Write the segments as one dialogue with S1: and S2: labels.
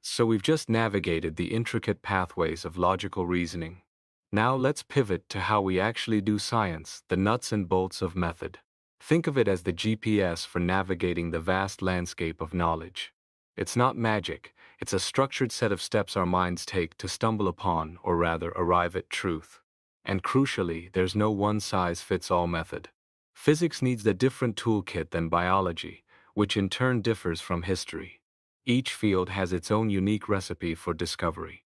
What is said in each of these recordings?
S1: So we've just navigated the intricate pathways of logical reasoning. Now let's pivot to how we actually do science, the nuts and bolts of method. Think of it as the GPS for navigating the vast landscape of knowledge. It's not magic, it's a structured set of steps our minds take to stumble upon, or rather arrive at truth. And crucially, there's no one-size-fits-all method. Physics needs a different toolkit than biology, which in turn differs from history. Each field has its own unique recipe for discovery.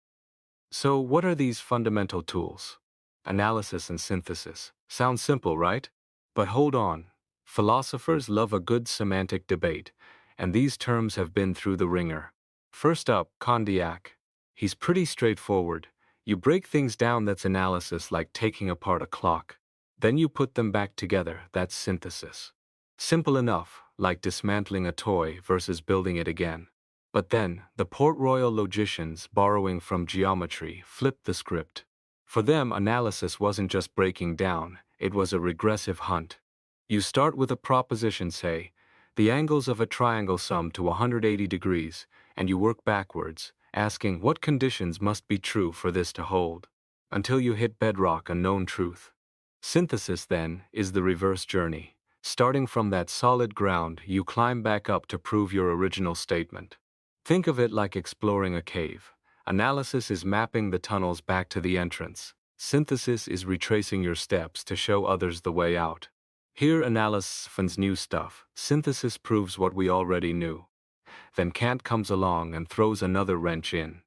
S1: So, what are these fundamental tools? Analysis and synthesis. Sounds simple, right? But hold on. Philosophers love a good semantic debate, and these terms have been through the ringer. First up, Kondiak. He's pretty straightforward. You break things down, that's analysis, like taking apart a clock. Then you put them back together, that's synthesis. Simple enough, like dismantling a toy versus building it again. But then, the Port Royal logicians, borrowing from geometry, flipped the script. For them, analysis wasn't just breaking down, it was a regressive hunt. You start with a proposition, say, the angles of a triangle sum to 180 degrees, and you work backwards, asking what conditions must be true for this to hold, until you hit bedrock, a known truth. Synthesis, then, is the reverse journey. Starting from that solid ground, you climb back up to prove your original statement. Think of it like exploring a cave. Analysis is mapping the tunnels back to the entrance. Synthesis is retracing your steps to show others the way out. Here, analysis finds new stuff. Synthesis proves what we already knew. Then Kant comes along and throws another wrench in.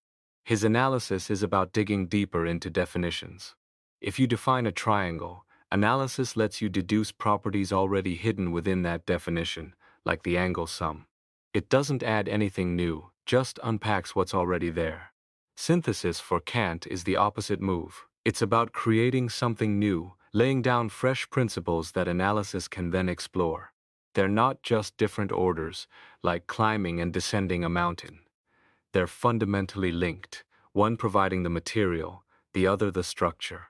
S1: His analysis is about digging deeper into definitions. If you define a triangle, analysis lets you deduce properties already hidden within that definition, like the angle sum. It doesn't add anything new, just unpacks what's already there. Synthesis for Kant is the opposite move. It's about creating something new, laying down fresh principles that analysis can then explore. They're not just different orders, like climbing and descending a mountain. They're fundamentally linked, one providing the material, the other the structure.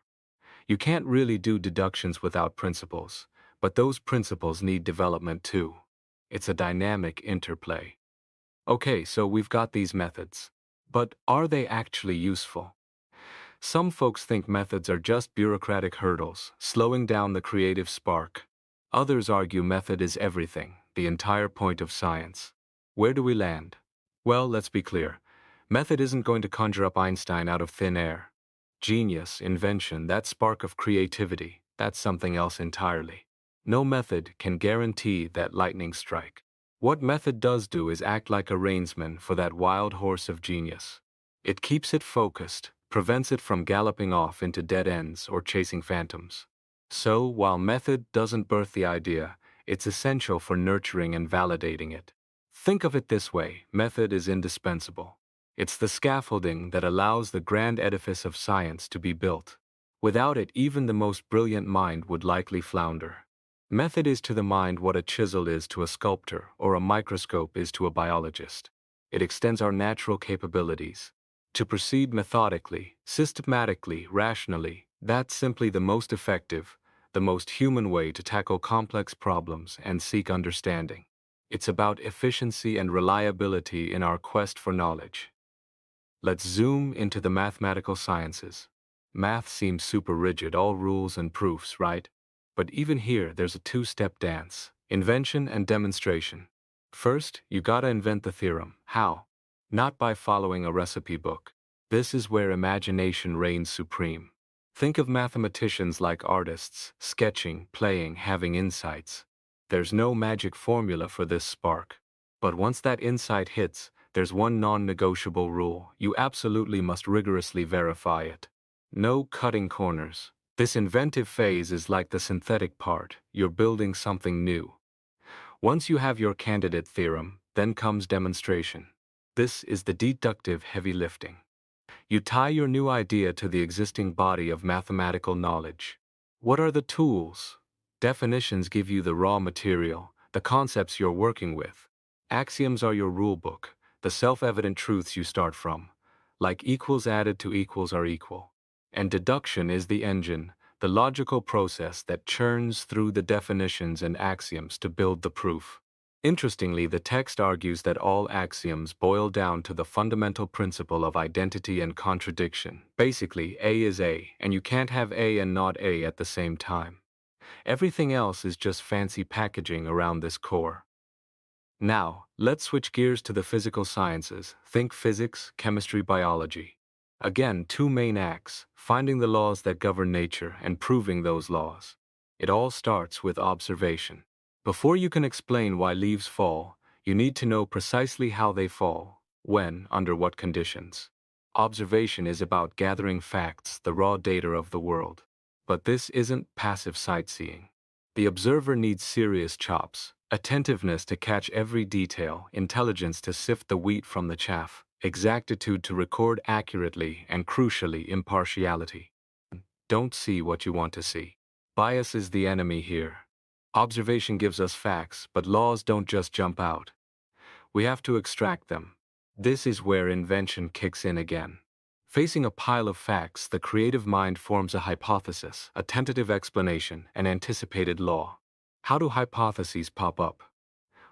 S1: You can't really do deductions without principles, but those principles need development too. It's a dynamic interplay. Okay, so we've got these methods. But are they actually useful? Some folks think methods are just bureaucratic hurdles, slowing down the creative spark. Others argue method is everything, the entire point of science. Where do we land? Well, let's be clear. Method isn't going to conjure up Einstein out of thin air. Genius, invention, that spark of creativity, that's something else entirely. No method can guarantee that lightning strike. What method does do is act like a reinsman for that wild horse of genius. It keeps it focused, prevents it from galloping off into dead ends or chasing phantoms. So, while method doesn't birth the idea, it's essential for nurturing and validating it. Think of it this way, method is indispensable. It's the scaffolding that allows the grand edifice of science to be built. Without it, even the most brilliant mind would likely flounder. Method is to the mind what a chisel is to a sculptor or a microscope is to a biologist. It extends our natural capabilities. To proceed methodically, systematically, rationally, that's simply the most effective, the most human way to tackle complex problems and seek understanding. It's about efficiency and reliability in our quest for knowledge. Let's zoom into the mathematical sciences. Math seems super rigid, all rules and proofs, right? But even here, there's a two-step dance: invention and demonstration. First, you gotta invent the theorem. How? Not by following a recipe book. This is where imagination reigns supreme. Think of mathematicians like artists, sketching, playing, having insights. There's no magic formula for this spark. But once that insight hits, there's one non-negotiable rule: you absolutely must rigorously verify it. No cutting corners. This inventive phase is like the synthetic part. You're building something new. Once you have your candidate theorem, then comes demonstration. This is the deductive heavy lifting. You tie your new idea to the existing body of mathematical knowledge. What are the tools? Definitions give you the raw material, the concepts you're working with. Axioms are your rulebook, the self-evident truths you start from. Like equals added to equals are equal. And deduction is the engine, the logical process that churns through the definitions and axioms to build the proof. Interestingly, the text argues that all axioms boil down to the fundamental principle of identity and contradiction. Basically, A is A, and you can't have A and not A at the same time. Everything else is just fancy packaging around this core. Now, let's switch gears to the physical sciences. Think physics, chemistry, biology. Again, two main acts, finding the laws that govern nature and proving those laws. It all starts with observation. Before you can explain why leaves fall, you need to know precisely how they fall, when, under what conditions. Observation is about gathering facts, the raw data of the world. But this isn't passive sightseeing. The observer needs serious chops, attentiveness to catch every detail, intelligence to sift the wheat from the chaff, exactitude to record accurately, and crucially, impartiality. Don't see what you want to see. Bias is the enemy here. Observation gives us facts, but laws don't just jump out. We have to extract them. This is where invention kicks in again. Facing a pile of facts, the creative mind forms a hypothesis, a tentative explanation, an anticipated law. How do hypotheses pop up?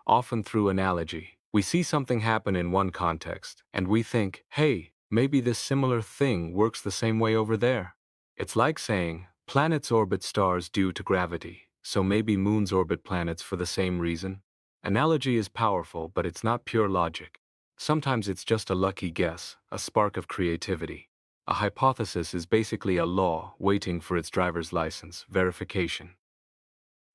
S1: Often through analogy. We see something happen in one context, and we think, hey, maybe this similar thing works the same way over there. It's like saying, planets orbit stars due to gravity, so maybe moons orbit planets for the same reason. Analogy is powerful, but it's not pure logic. Sometimes it's just a lucky guess, a spark of creativity. A hypothesis is basically a law waiting for its driver's license, verification.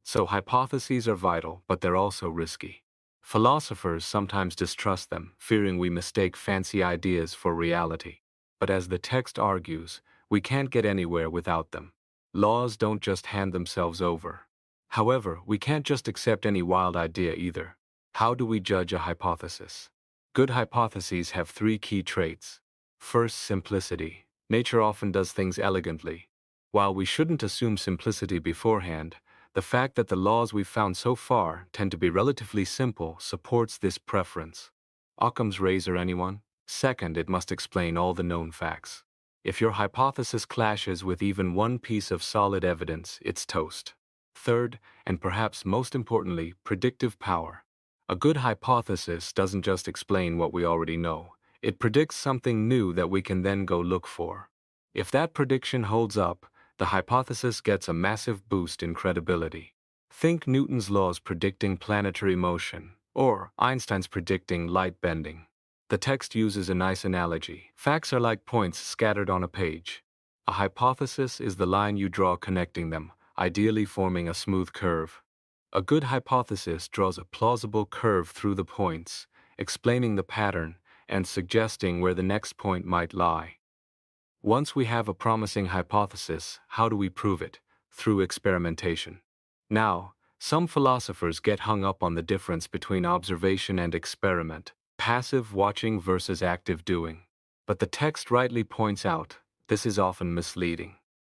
S1: So hypotheses are vital, but they're also risky. Philosophers sometimes distrust them, fearing we mistake fancy ideas for reality. But as the text argues, we can't get anywhere without them. Laws don't just hand themselves over. However, we can't just accept any wild idea either. How do we judge a hypothesis? Good hypotheses have three key traits. First, simplicity. Nature often does things elegantly. While we shouldn't assume simplicity beforehand, the fact that the laws we've found so far tend to be relatively simple supports this preference. Occam's razor, anyone? Second, it must explain all the known facts. If your hypothesis clashes with even one piece of solid evidence, it's toast. Third, and perhaps most importantly, predictive power. A good hypothesis doesn't just explain what we already know. It predicts something new that we can then go look for. If that prediction holds up, the hypothesis gets a massive boost in credibility. Think Newton's laws predicting planetary motion, or Einstein's predicting light bending. The text uses a nice analogy. Facts are like points scattered on a page. A hypothesis is the line you draw connecting them, ideally forming a smooth curve. A good hypothesis draws a plausible curve through the points, explaining the pattern and suggesting where the next point might lie. Once we have a promising hypothesis, how do we prove it? Through experimentation. Now, some philosophers get hung up on the difference between observation and experiment, passive watching versus active doing. But the text rightly points out, this is often misleading.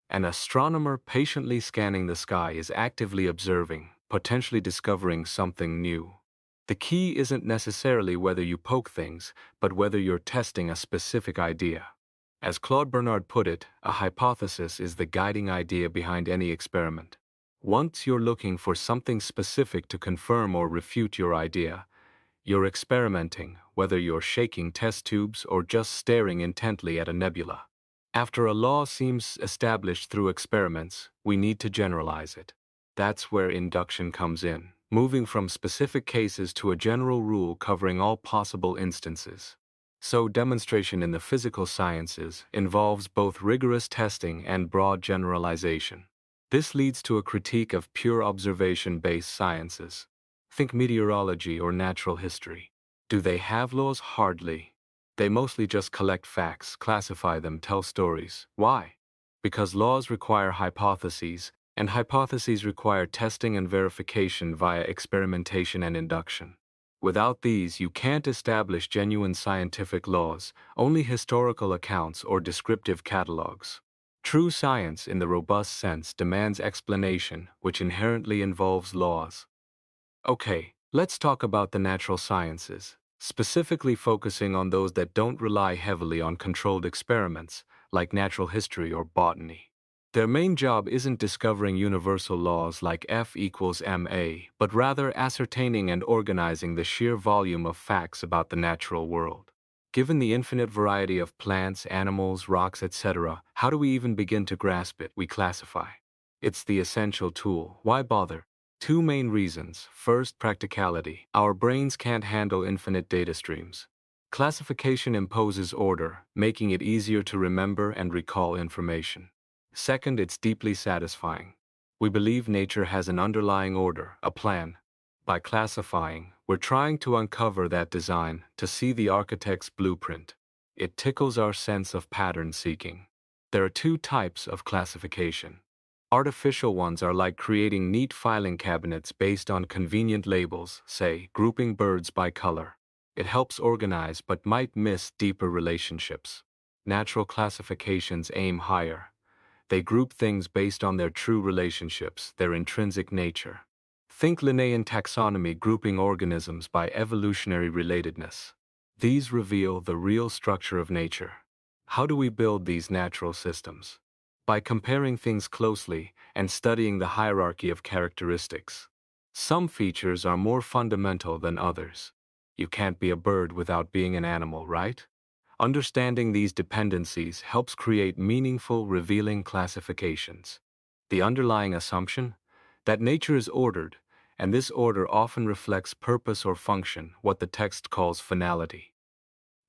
S1: An astronomer patiently scanning the sky is actively observing, potentially discovering something new. The key isn't necessarily whether you poke things, but whether you're testing a specific idea. As Claude Bernard put it, a hypothesis is the guiding idea behind any experiment. Once you're looking for something specific to confirm or refute your idea, you're experimenting, whether you're shaking test tubes or just staring intently at a nebula. After a law seems established through experiments, we need to generalize it. That's where induction comes in, moving from specific cases to a general rule covering all possible instances. So demonstration in the physical sciences involves both rigorous testing and broad generalization. This leads to a critique of pure observation-based sciences. Think meteorology or natural history. Do they have laws? Hardly. They mostly just collect facts, classify them, tell stories. Why? Because laws require hypotheses, and hypotheses require testing and verification via experimentation and induction. Without these, you can't establish genuine scientific laws, only historical accounts or descriptive catalogs. True science, in the robust sense, demands explanation, which inherently involves laws. Okay, let's talk about the natural sciences, specifically focusing on those that don't rely heavily on controlled experiments, like natural history or botany. Their main job isn't discovering universal laws like F equals ma, but rather ascertaining and organizing the sheer volume of facts about the natural world. Given the infinite variety of plants, animals, rocks, etc., how do we even begin to grasp it? We classify. It's the essential tool. Why bother? Two main reasons. First, practicality. Our brains can't handle infinite data streams. Classification imposes order, making it easier to remember and recall information. Second, it's deeply satisfying. We believe nature has an underlying order, a plan. By classifying, we're trying to uncover that design, to see the architect's blueprint. It tickles our sense of pattern seeking. There are two types of classification. Artificial ones are like creating neat filing cabinets based on convenient labels, say, grouping birds by color. It helps organize but might miss deeper relationships. Natural classifications aim higher. They group things based on their true relationships, their intrinsic nature. Think Linnaean taxonomy, grouping organisms by evolutionary relatedness. These reveal the real structure of nature. How do we build these natural systems? By comparing things closely and studying the hierarchy of characteristics. Some features are more fundamental than others. You can't be a bird without being an animal, right? Understanding these dependencies helps create meaningful, revealing classifications. The underlying assumption? That nature is ordered, and this order often reflects purpose or function, what the text calls finality.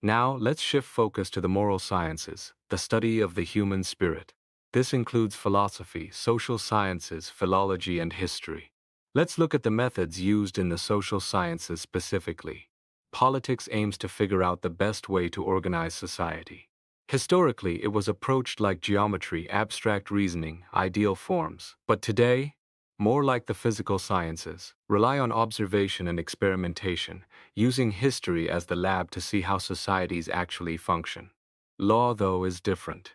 S1: Now, let's shift focus to the moral sciences, the study of the human spirit. This includes philosophy, social sciences, philology, and history. Let's look at the methods used in the social sciences specifically. Politics aims to figure out the best way to organize society. Historically, it was approached like geometry, abstract reasoning, ideal forms. But today, more like the physical sciences, rely on observation and experimentation, using history as the lab to see how societies actually function. Law, though, is different.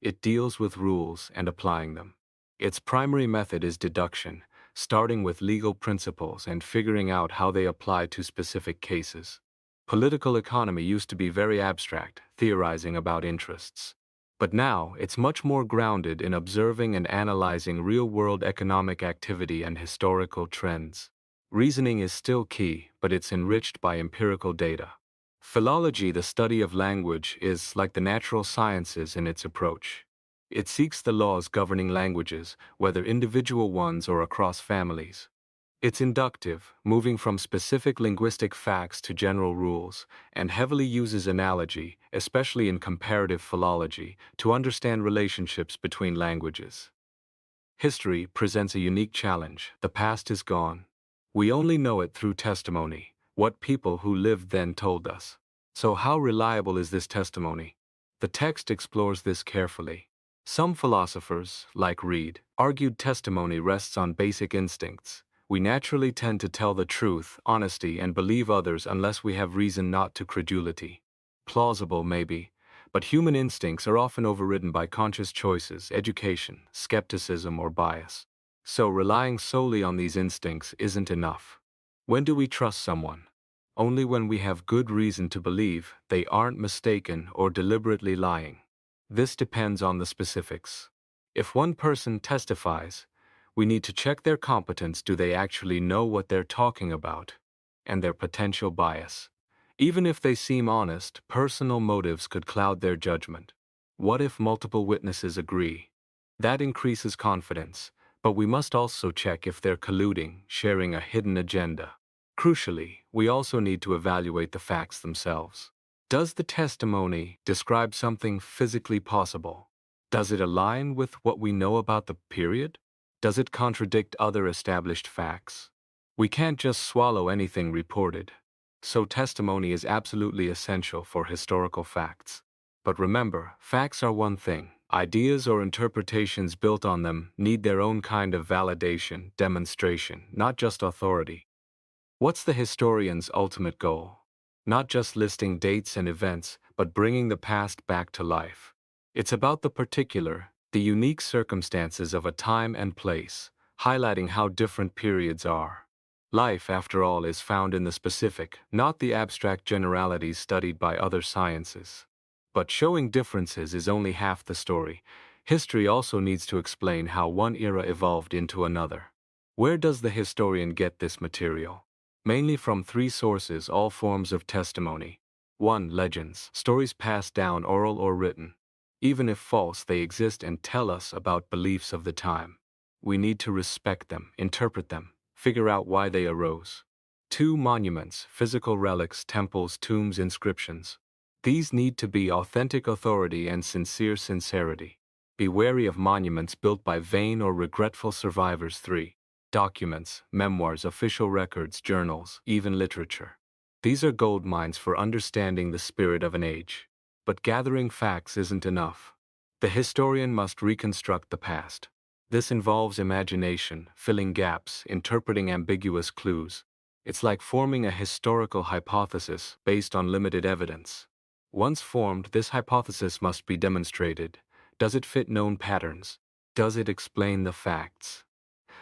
S1: It deals with rules and applying them. Its primary method is deduction, starting with legal principles and figuring out how they apply to specific cases. Political economy used to be very abstract, theorizing about interests. But now, it's much more grounded in observing and analyzing real-world economic activity and historical trends. Reasoning is still key, but it's enriched by empirical data. Philology, the study of language, is like the natural sciences in its approach. It seeks the laws governing languages, whether individual ones or across families. It's inductive, moving from specific linguistic facts to general rules, and heavily uses analogy, especially in comparative philology, to understand relationships between languages. History presents a unique challenge. The past is gone. We only know it through testimony, what people who lived then told us. So how reliable is this testimony? The text explores this carefully. Some philosophers, like Reid, argued testimony rests on basic instincts. We naturally tend to tell the truth, honesty, and believe others unless we have reason not to credulity. Plausible, maybe, but human instincts are often overridden by conscious choices, education, skepticism, or bias. So relying solely on these instincts isn't enough. When do we trust someone? Only when we have good reason to believe they aren't mistaken or deliberately lying. This depends on the specifics. If one person testifies, we need to check their competence. Do they actually know what they're talking about? And their potential bias. Even if they seem honest, personal motives could cloud their judgment. What if multiple witnesses agree? That increases confidence, but we must also check if they're colluding, sharing a hidden agenda. Crucially, we also need to evaluate the facts themselves. Does the testimony describe something physically possible? Does it align with what we know about the period? Does it contradict other established facts? We can't just swallow anything reported. So testimony is absolutely essential for historical facts. But remember, facts are one thing. Ideas or interpretations built on them need their own kind of validation, demonstration, not just authority. What's the historian's ultimate goal? Not just listing dates and events, but bringing the past back to life. It's about the particular, the unique circumstances of a time and place, highlighting how different periods are. Life, after all, is found in the specific, not the abstract generalities studied by other sciences. But showing differences is only half the story. History also needs to explain how one era evolved into another. Where does the historian get this material? Mainly from three sources, all forms of testimony. 1. Legends, stories passed down oral or written. Even if false, they exist and tell us about beliefs of the time. We need to respect them, interpret them, figure out why they arose. 2. Monuments, physical relics, temples, tombs, inscriptions. These need to be authentic authority and sincere sincerity. Be wary of monuments built by vain or regretful survivors. 3. Documents, memoirs, official records, journals, even literature. These are gold mines for understanding the spirit of an age. But gathering facts isn't enough. The historian must reconstruct the past. This involves imagination, filling gaps, interpreting ambiguous clues. It's like forming a historical hypothesis based on limited evidence. Once formed, this hypothesis must be demonstrated. Does it fit known patterns? Does it explain the facts?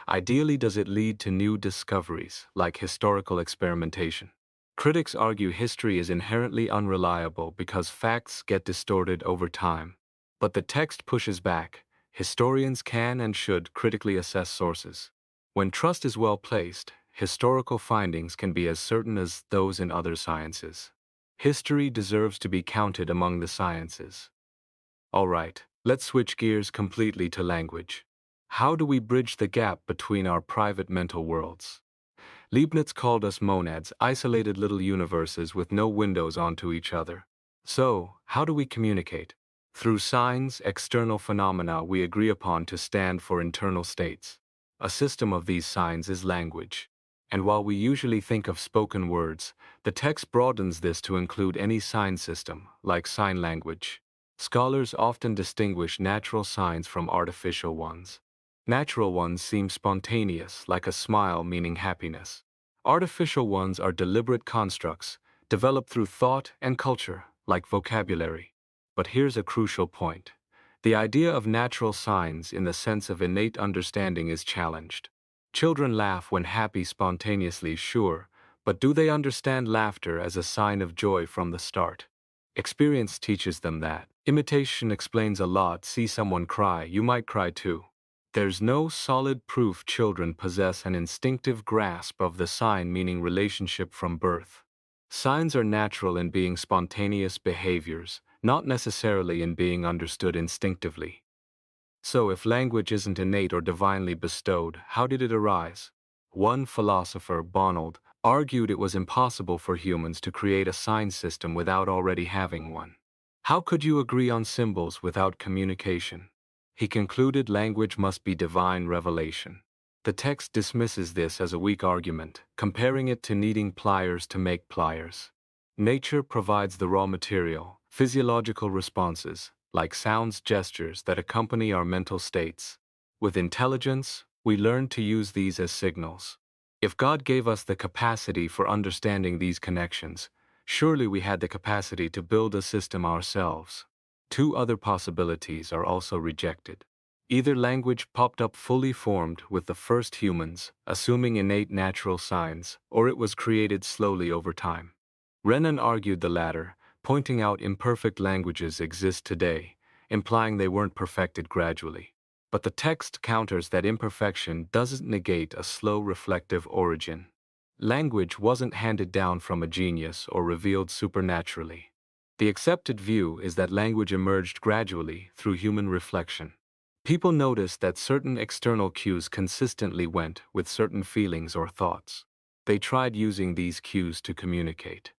S1: Ideally, does it lead to new discoveries, like historical experimentation? Critics argue history is inherently unreliable because facts get distorted over time. But the text pushes back. Historians can and should critically assess sources. When trust is well placed, historical findings can be as certain as those in other sciences. History deserves to be counted among the sciences. All right, let's switch gears completely to language. How do we bridge the gap between our private mental worlds? Leibniz called us monads, isolated little universes with no windows onto each other. So, how do we communicate? Through signs, external phenomena we agree upon to stand for internal states. A system of these signs is language. And while we usually think of spoken words, the text broadens this to include any sign system, like sign language. Scholars often distinguish natural signs from artificial ones. Natural ones seem spontaneous, like a smile meaning happiness. Artificial ones are deliberate constructs, developed through thought and culture, like vocabulary. But here's a crucial point. The idea of natural signs in the sense of innate understanding is challenged. Children laugh when happy spontaneously, sure, but do they understand laughter as a sign of joy from the start? Experience teaches them that. Imitation explains a lot. See someone cry, you might cry too. There's no solid proof children possess an instinctive grasp of the sign meaning relationship from birth. Signs are natural in being spontaneous behaviors, not necessarily in being understood instinctively. So if language isn't innate or divinely bestowed, how did it arise? One philosopher, Bonald, argued it was impossible for humans to create a sign system without already having one. How could you agree on symbols without communication? He concluded language must be divine revelation. The text dismisses this as a weak argument, comparing it to needing pliers to make pliers. Nature provides the raw material, physiological responses, like sounds, gestures that accompany our mental states. With intelligence, we learn to use these as signals. If God gave us the capacity for understanding these connections, surely we had the capacity to build a system ourselves. Two other possibilities are also rejected. Either language popped up fully formed with the first humans, assuming innate natural signs, or it was created slowly over time. Renan argued the latter, pointing out imperfect languages exist today, implying they weren't perfected gradually. But the text counters that imperfection doesn't negate a slow reflective origin. Language wasn't handed down from a genius or revealed supernaturally. The accepted view is that language emerged gradually through human reflection. People noticed that certain external cues consistently went with certain feelings or thoughts. They tried using these cues to communicate.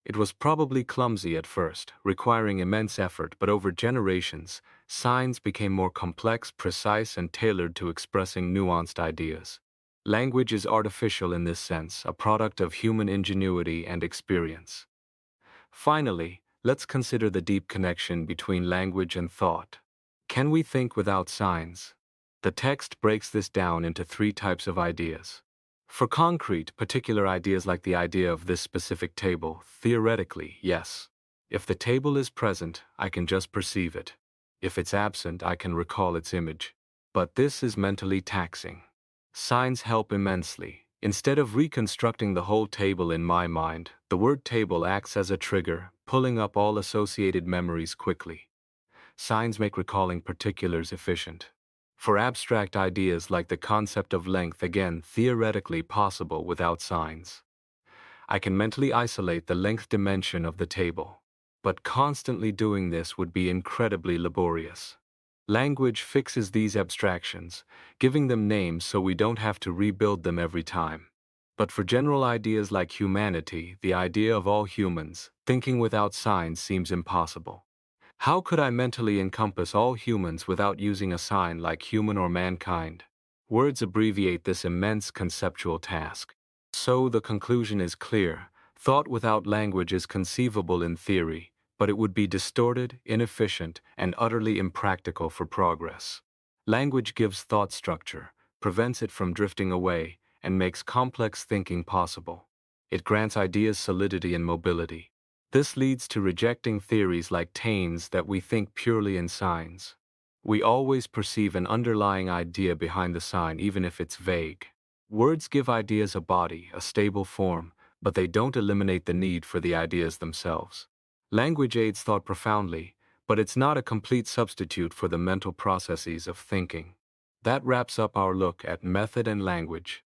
S1: It was probably clumsy at first, requiring immense effort, but over generations, signs became more complex, precise, and tailored to expressing nuanced ideas. Language is artificial in this sense, a product of human ingenuity and experience. Finally, let's consider the deep connection between language and thought. Can we think without signs? The text breaks this down into three types of ideas. For concrete, particular ideas like the idea of this specific table, theoretically, yes. If the table is present, I can just perceive it. If it's absent, I can recall its image. But this is mentally taxing. Signs help immensely. Instead of reconstructing the whole table in my mind, the word table acts as a trigger, pulling up all associated memories quickly. Signs make recalling particulars efficient. For abstract ideas like the concept of length, again, theoretically possible without signs. I can mentally isolate the length dimension of the table. But constantly doing this would be incredibly laborious. Language fixes these abstractions, giving them names so we don't have to rebuild them every time. But for general ideas like humanity, the idea of all humans, thinking without signs seems impossible. How could I mentally encompass all humans without using a sign like human or mankind? Words abbreviate this immense conceptual task. So the conclusion is clear. Thought without language is conceivable in theory, but it would be distorted, inefficient, and utterly impractical for progress. Language gives thought structure, prevents it from drifting away, and makes complex thinking possible. It grants ideas solidity and mobility. This leads to rejecting theories like Taine's that we think purely in signs. We always perceive an underlying idea behind the sign, even if it's vague. Words give ideas a body, a stable form, but they don't eliminate the need for the ideas themselves. Language aids thought profoundly, but it's not a complete substitute for the mental processes of thinking. That wraps up our look at method and language.